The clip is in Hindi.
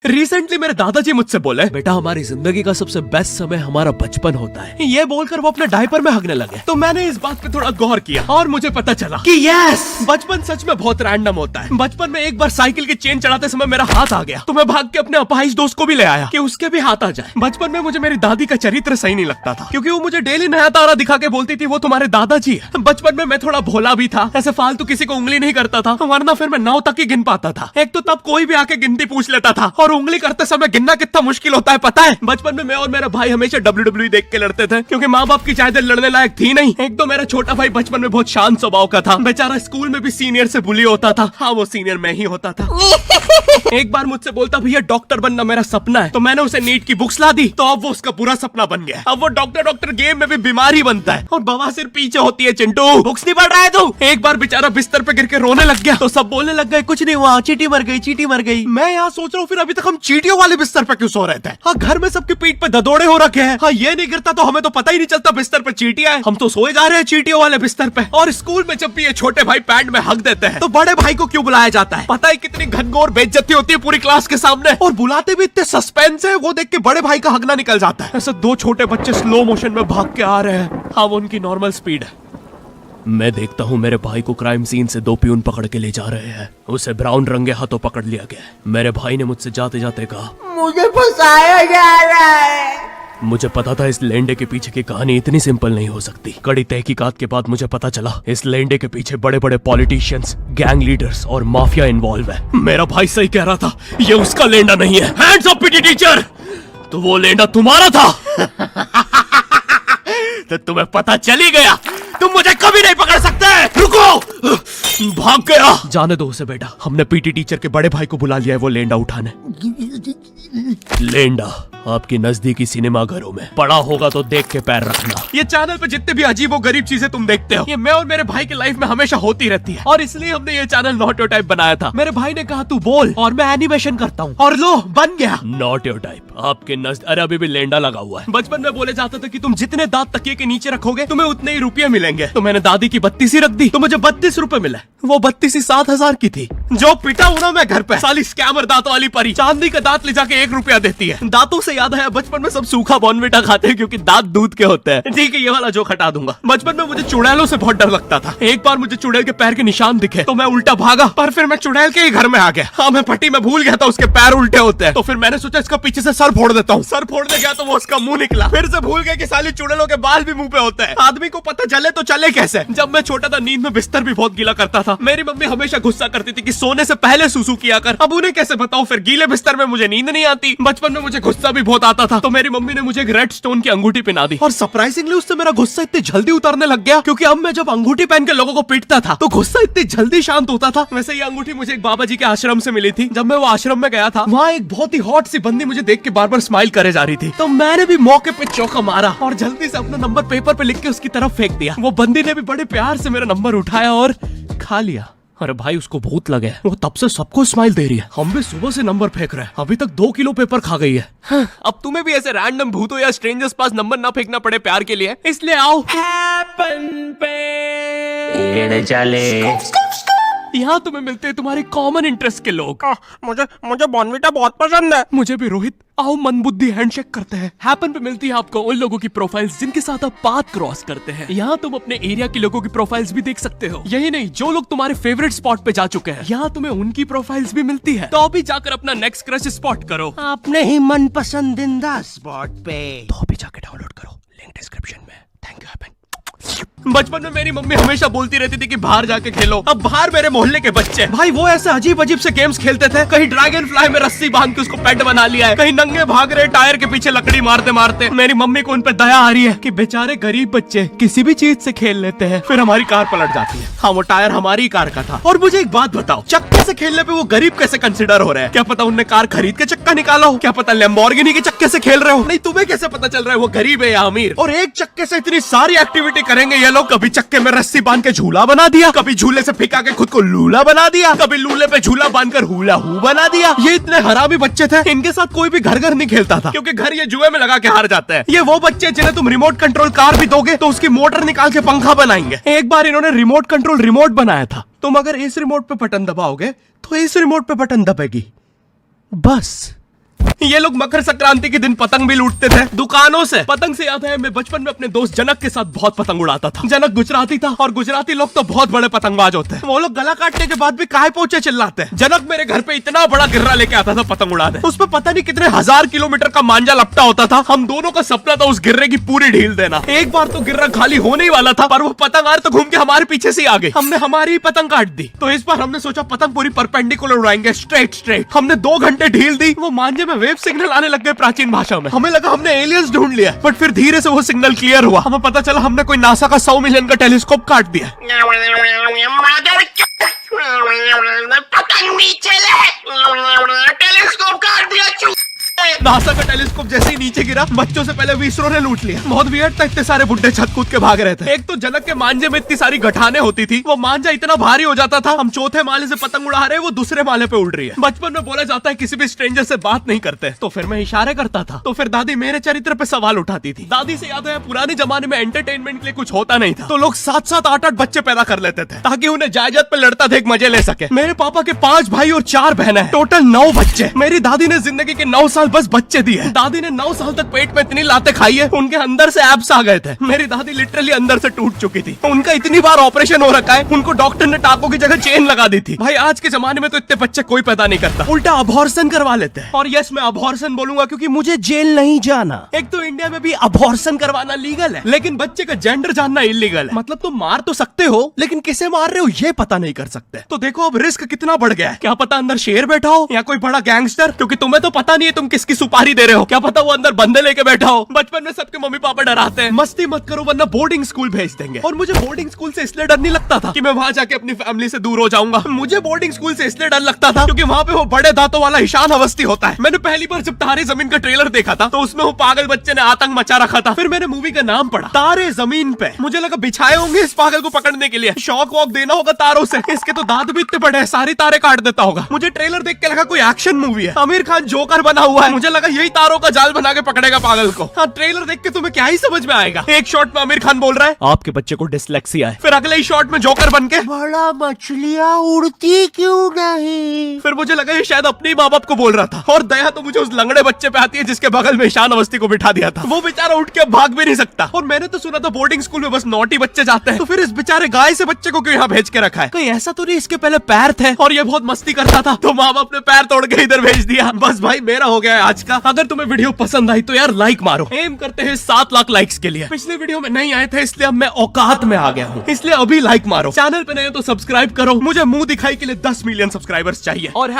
रिसेंटली मेरे दादाजी मुझसे बोले, बेटा हमारी जिंदगी का सबसे बेस्ट समय हमारा बचपन होता है। ये बोलकर वो अपने डायपर में हगने लगे। तो मैंने इस बात पे थोड़ा गौर किया और मुझे पता चला कि यस, बचपन सच में बहुत रैंडम होता है। बचपन में एक बार साइकिल की चेन चढ़ाते समय मेरा हाथ आ गया, तो मैं भाग के अपने अपाहिज दोस्त को भी ले आया कि उसके भी हाथ आ जाए। बचपन में मुझे मेरी दादी का चरित्र सही नहीं लगता था, क्योंकि वो मुझे डेली नया तारा दिखा के बोलती थी वो तुम्हारे दादाजी है। बचपन में मैं थोड़ा भोला भी था, ऐसे फालतू किसी को उंगली नहीं करता था, वरना फिर मैं 9 तक ही गिन पाता था। एक तो तब कोई भी आके गिनती पूछ लेता था, और उंगली करते समय गिनना कितना मुश्किल होता है पता है। बचपन में मैं और मेरा भाई हमेशा WWE देख के लड़ते थे, क्योंकि माँ बाप की चाहते लड़ने लायक थी नहीं। एक तो मेरा छोटा भाई बचपन में बहुत शांत स्वभाव का था, बेचारा स्कूल में भी सीनियर से बुली होता था। हाँ, वो सीनियर मैं ही होता था। एक बार मुझसे बोलता भैया डॉक्टर बनना मेरा सपना है, तो मैंने उसे नीट की बुक्स ला दी, तो अब वो उसका पूरा सपना बन गया। अब वो डॉक्टर गेम में भी बीमारी बनता है, और बवासीर पीछे होती है। चिंटू बुक्स नहीं पढ़ रहा है तू? एक बार बेचारा बिस्तर पे गिर के रोने लग गया, तो सब बोलने लग गए कुछ नहीं हुआ, चींटी मर गई, चींटी मर गई। मैं यहाँ सोच रहा हूँ फिर अभी तक हम चींटियों वाले बिस्तर पे क्यों सो रहे थे? हाँ, घर में सबकी पीठ पे ददोड़े हो रखे हैं। हाँ, ये नहीं गिरता तो हमें तो पता ही नहीं चलता बिस्तर पे चींटियां हैं। हम तो सोए जा रहे हैं चींटियों वाले बिस्तर पे। और स्कूल में जब भी ये छोटे भाई पैड में हक देते हैं, तो बड़े भाई को क्यों बुलाया जाता है? पता है कितनी घनघोर बेइज्जती होती है पूरी क्लास के सामने, और बुलाते भी इतने सस्पेंस है, वो देख के बड़े भाई का हगना निकल जाता है। ऐसे 2 छोटे बच्चे स्लो मोशन में भाग के आ रहे हैं। हाँ, वो उनकी नॉर्मल स्पीड है। मैं देखता हूँ मेरे भाई को क्राइम सीन से 2 पियून पकड़ के ले जा रहे हैं। उसे ब्राउन रंगे हाथों पकड़ लिया गया। मेरे भाई ने मुझसे जाते जाते कहा, मुझे फंसाया जा रहा है। मुझे पता था इस लेंडे के पीछे की कहानी इतनी सिंपल नहीं हो सकती। कड़ी तहकीकात के बाद मुझे पता चला इस लेंडे के पीछे बड़े बड़े पॉलिटिशियंस, गैंग लीडर्स और माफिया इन्वॉल्व है। मेरा भाई सही कह रहा था, ये उसका लेंडा नहीं है। हैंड्स अप पीटी टीचर, तो वो लेंडा तुम्हारा था। तो तुम्हें पता चल ही गया, तुम मुझे कभी नहीं पकड़ सकते। रुको, भाग गया। जाने दो उसे बेटा, हमने पीटी टीचर के बड़े भाई को बुला लिया है वो लेंडा उठाने। लेंडा आपकी नजदीकी सिनेमा घरों में पड़ा होगा तो देख के पैर रखना। ये चैनल पे जितने भी अजीब और गरीब चीजें तुम देखते हो, ये मैं और मेरे भाई की लाइफ में हमेशा होती रहती है, और इसलिए हमने ये चैनल नॉट योर टाइप बनाया था। मेरे भाई ने कहा तू बोल और मैं एनिमेशन करता हूँ, और लो बन गया नॉट योर टाइप। आपके अरे अभी भी लेंडा लगा हुआ है। बचपन में बोले जाता था कि तुम जितने दांत तकिए के नीचे रखोगे तुम्हें उतने ही रुपये मिलेंगे। तो मैंने दादी की 32 रख दी, तो मुझे 32 रुपए मिले। वो 32 7,000 की थी। जो पिटा हूं ना मैं घर पे, साली स्कैमर दांतों वाली परी, चांदी का दांत ले जाके 1 रुपया देती है। दांतों से याद है बचपन में सब सूखा बॉर्नविटा खाते हैं क्योंकि दांत दूध के होते हैं। ठीक है, ये वाला जोक हटा दूंगा। बचपन में मुझे चुड़ैलों से बहुत डर लगता था। एक बार मुझे चुड़ैल के पैर के निशान दिखे तो मैं उल्टा भागा, पर फिर मैं चुड़ैल के ही घर में आ गया। हाँ, मैं पट्टी में भूल गया था उसके पैर उल्टे होते हैं, तो फिर मैंने सोचा इसका पीछे से सर फोड़ देता हूँ। सर फोड़ने गया तो वो उसका मुंह निकला। फिर से भूल गया कि साली चुड़ैलों के बाल भी मुंह पे होते हैं। आदमी को पता चले तो चले कैसे। जब मैं छोटा था नींद में बिस्तर भी बहुत गीला करता था। मेरी मम्मी हमेशा गुस्सा करती थी कि सोने से पहले सुसु किया कर। अब उन्हें कैसे बताऊं, फिर गीले बिस्तर में मुझे नींद नहीं आती। बचपन में मुझे गुस्सा भी बहुत आता था, तो मेरी मम्मी ने मुझे एक रेड स्टोन की अंगूठी पहना दी, और सरप्राइजिंगली उससे मेरा गुस्सा इतनी जल्दी उतरने लग गया, क्योंकि अब मैं जब अंगूठी पहन के लोगों को पीटता था तो गुस्सा इतनी जल्दी शांत होता था। वैसे ये अंगूठी मुझे एक बाबा जी के आश्रम से मिली थी। जब मैं वो आश्रम में गया था, वहाँ एक बहुत ही हॉट सी बंदी मुझे देख के बार बार स्माइल करे जा रही थी, तो मैंने भी मौके पे चौका मारा और जल्दी से अपना नंबर पेपर पे लिख के उसकी तरफ फेंक दिया। वो बंदी ने भी बड़े प्यार से मेरा नंबर उठाया और खा लिया। अरे भाई, उसको भूत लगे, वो तब से सबको स्माइल दे रही है। हम भी सुबह से नंबर फेंक रहे हैं, अभी तक 2 किलो पेपर खा गई है। अब तुम्हें भी ऐसे रैंडम भूतों या स्ट्रेंजर्स पास नंबर ना फेंकना पड़े प्यार के लिए, इसलिए आओ हैपन पे चले। यहाँ तुम्हें मिलते हैं तुम्हारे कॉमन इंटरेस्ट के लोग। मुझे बॉर्नविटा बहुत पसंद है। मुझे भी रोहित। आओ मन बुद्धि हैंडशेक करते हैं। हैपन पे मिलती है आपको उन लोगों की प्रोफाइल्स जिनके साथ आप पाथ क्रॉस करते हैं। यहाँ तुम अपने एरिया के लोगों की प्रोफाइल्स भी देख सकते हो। यही नहीं, जो लोग तुम्हारे फेवरेट स्पॉट पे जा चुके हैं, यहाँ तुम्हें उनकी प्रोफाइल्स भी मिलती है। तो अभी जाकर अपना नेक्स्ट क्रश स्पॉट करो अपने ही मन पसंदीदा स्पॉट पे। तो अभी जाकर डाउनलोड करो, लिंक डिस्क्रिप्शन में। Thank you happen. बचपन में मेरी मम्मी हमेशा बोलती रहती थी कि बाहर जाके खेलो। अब बाहर मेरे मोहल्ले के बच्चे भाई वो ऐसे अजीब अजीब से गेम्स खेलते थे। कहीं ड्रैगन फ्लाई में रस्सी बांध के उसको पेट बना लिया है, कहीं नंगे भाग रहे टायर के पीछे लकड़ी मारते मारते। मेरी मम्मी को उन पे दया आ रही है कि बेचारे गरीब बच्चे किसी भी चीज से खेल लेते हैं, फिर हमारी कार पलट जाती है। हाँ, वो टायर हमारी कार का था। और मुझे एक बात बताओ, चक्के से खेलने पे वो गरीब कैसे कंसिडर हो रहे हैं? क्या पता उनने कार खरीद के चक्का निकाला हो, क्या पता लैम्बोर्गिनी के चक्के से खेल रहे हो। नहीं, तुम्हें कैसे पता चल रहा है वो गरीब है या अमीर? और एक चक्के से इतनी सारी एक्टिविटी करेंगे ये लोग। कभी चक्के में रस्सी बांध के झूला बना दिया, कभी झूले से फिका के खुद को लूला बना दिया, कभी लूले पे झूला बांधकर हुला हू बना दिया। ये इतने हरामी बच्चे थे, इनके साथ कोई भी घर नहीं खेलता था, क्योंकि घर ये जुए में लगा के हार जाते हैं। ये वो बच्चे जिन्हें तुम रिमोट कंट्रोल कार भी दोगे तो उसकी मोटर निकाल के पंखा बनाएंगे। एक बार इन्होंने रिमोट कंट्रोल रिमोट बनाया था। तुम अगर इस रिमोट पे बटन दबाओगे तो इस रिमोट पे बटन दबेगी, बस ये लोग मकर संक्रांति के दिन पतंग भी लूटते थे दुकानों से। पतंग से याद है मैं बचपन में अपने दोस्त जनक के साथ बहुत पतंग उड़ाता था। जनक गुजराती था और गुजराती लोग तो बहुत बड़े पतंगबाज होते हैं। वो लोग गला काटने के बाद भी काय पोचे चिल्लाते हैं। जनक मेरे घर पे इतना बड़ा गिर्रा लेके आता था पतंग उड़ाने। उस पर पता नहीं कितने 1000 किलोमीटर का मांझा लपटा होता था। हम दोनों का सपना था उस गिर्रे की पूरी ढील देना। एक बार तो गिर्रा खाली होने ही वाला था पर वो पतंगार तो घूम के हमारे पीछे से आ गई। हमने हमारी ही पतंग काट दी। तो इस बार हमने सोचा पतंग पूरी परपेंडिकुलर उड़ाएंगे, स्ट्रेट। हमने 2 घंटे ढील दी। वो मांझे में वेव सिग्नल आने लग गए प्राचीन भाषा में। हमें लगा हमने एलियंस ढूंढ लिया, बट फिर धीरे से वो सिग्नल क्लियर हुआ। हमें पता चला हमने कोई नासा का 100 मिलियन का टेलीस्कोप काट दिया। पतंग नीचे ले, टेलीस्कोप काट दिया। नासा का टेलीस्कोप जैसे ही नीचे गिरा बच्चों से पहले विसरो ने लूट लिया। बहुत वियर्ड था, इतने सारे बुड्ढे छत कूद के भाग रहे थे। एक तो जनक के मांझे में इतनी सारी गठाने होती थी, वो मांझा इतना भारी हो जाता था। हम चौथे माले से पतंग उड़ा रहे, वो दूसरे माले पे उड़ रही है। बचपन में बोला जाता है किसी भी स्ट्रेंजर से बात नहीं करते, तो फिर मैं इशारे करता था। तो फिर दादी मेरे चरित्र पे सवाल उठाती थी। दादी से याद है पुराने जमाने में एंटरटेनमेंट के लिए कुछ होता नहीं था, तो लोग 7-7, 8-8 बच्चे पैदा कर लेते थे ताकि उन्हें जायदाद पे लड़ता देख मजे ले सके। मेरे पापा के 5 भाई और 4 बहनें हैं, टोटल 9 बच्चे। मेरी दादी ने जिंदगी के 9 साल बस बच्चे दिए। दादी ने 9 साल तक पेट में इतनी लाते खाई है, उनके अंदर से एब्स आ गए थे। मेरी दादी लिटरली अंदर से टूट चुकी थी। उनका इतनी बार ऑपरेशन हो रखा है, उनको डॉक्टर ने टाकों की जगह चेन लगा दी थी। भाई आज के जमाने में तो इतने बच्चे कोई पैदा नहीं करता, उल्टा अबॉर्शन करवा लेते हैं। और यस मैं अबॉर्शन बोलूंगा क्योंकि मुझे जेल नहीं जाना। एक तो इंडिया में भी अबॉर्शन करवाना लीगल है, लेकिन बच्चे का जेंडर जानना इलीगल है। मतलब तुम मार तो सकते हो, लेकिन किसे मार रहे हो ये पता नहीं कर सकते। तो देखो अब रिस्क कितना बढ़ गया है। क्या पता अंदर शेर बैठा हो या कोई बड़ा गैंगस्टर, क्योंकि तुम्हें तो पता नहीं है तुम किसकी सुपारी दे रहे हो। क्या पता वो अंदर बंदे लेके बैठा हो। बचपन में सबके मम्मी पापा डराते हैं मस्ती मत करो वरना बोर्डिंग स्कूल भेज देंगे। और मुझे बोर्डिंग स्कूल से इसलिए डर नहीं लगता था कि मैं वहां जाके अपनी फैमिली से दूर हो जाऊंगा। मुझे बोर्डिंग स्कूल से इसलिए डर लगता था क्योंकि वहां पे वो बड़े दांतों वाला ईशान अवस्थी होता है। मैंने पहली बार जब तारे जमीन का ट्रेलर देखा था तो उसमें वो पागल बच्चे ने आतंक मचा रखा था। फिर मैंने मूवी का नाम पढ़ा तारे जमीन पे। मुझे लगा बिछाए होंगे इस पागल को पकड़ने के लिए, शॉक वॉक देना होगा तारों से। इसके तो दांत भी इतने बड़े हैं, सारी तारे काट देता होगा। मुझे ट्रेलर देख के लगा कोई एक्शन मूवी है, आमिर खान जोकर बना हुआ है। मुझे लगा यही तारों का जाल बना के पकड़ेगा पागल को। हाँ ट्रेलर देख के तुम्हें क्या ही समझ में आएगा। एक शॉट में आमिर खान बोल रहा है आपके बच्चे को डिसलेक्सिया है, फिर अगले ही शॉट में जोकर बन के बड़ा मछलियाँ उड़ती क्यों नहीं। फिर मुझे लगा ये शायद अपने माँ बाप को बोल रहा था। और दया तो मुझे उस लंगड़े बच्चे पे आती है जिसके बगल में ईशान अवस्थी को बिठा दिया था। वो बेचारा उठ के भाग भी नहीं सकता। और मैंने तो सुना था बोर्डिंग स्कूल में बस नॉटी बच्चे जाते हैं, तो फिर इस बेचारे गाय से बच्चे को क्यों यहाँ भेज के रखा है। कहीं ऐसा तो नहीं इसके पहले पैर थे और ये बहुत मस्ती करता था तो माँ बाप ने पैर तोड़ के इधर भेज दिया। बस भाई मेरा हो गया है आज का। अगर तुम्हें वीडियो पसंद आई तो यार लाइक मारो। एम करते हैं 7 लाख लाइक्स के लिए। पिछले वीडियो में नहीं आए थे इसलिए अब मैं औकात में आ गया हूँ, इसलिए अभी लाइक मारो। चैनल पे नए हो तो सब्सक्राइब करो। मुझे मुंह दिखाई के लिए 10 मिलियन सब्सक्राइबर्स चाहिए। और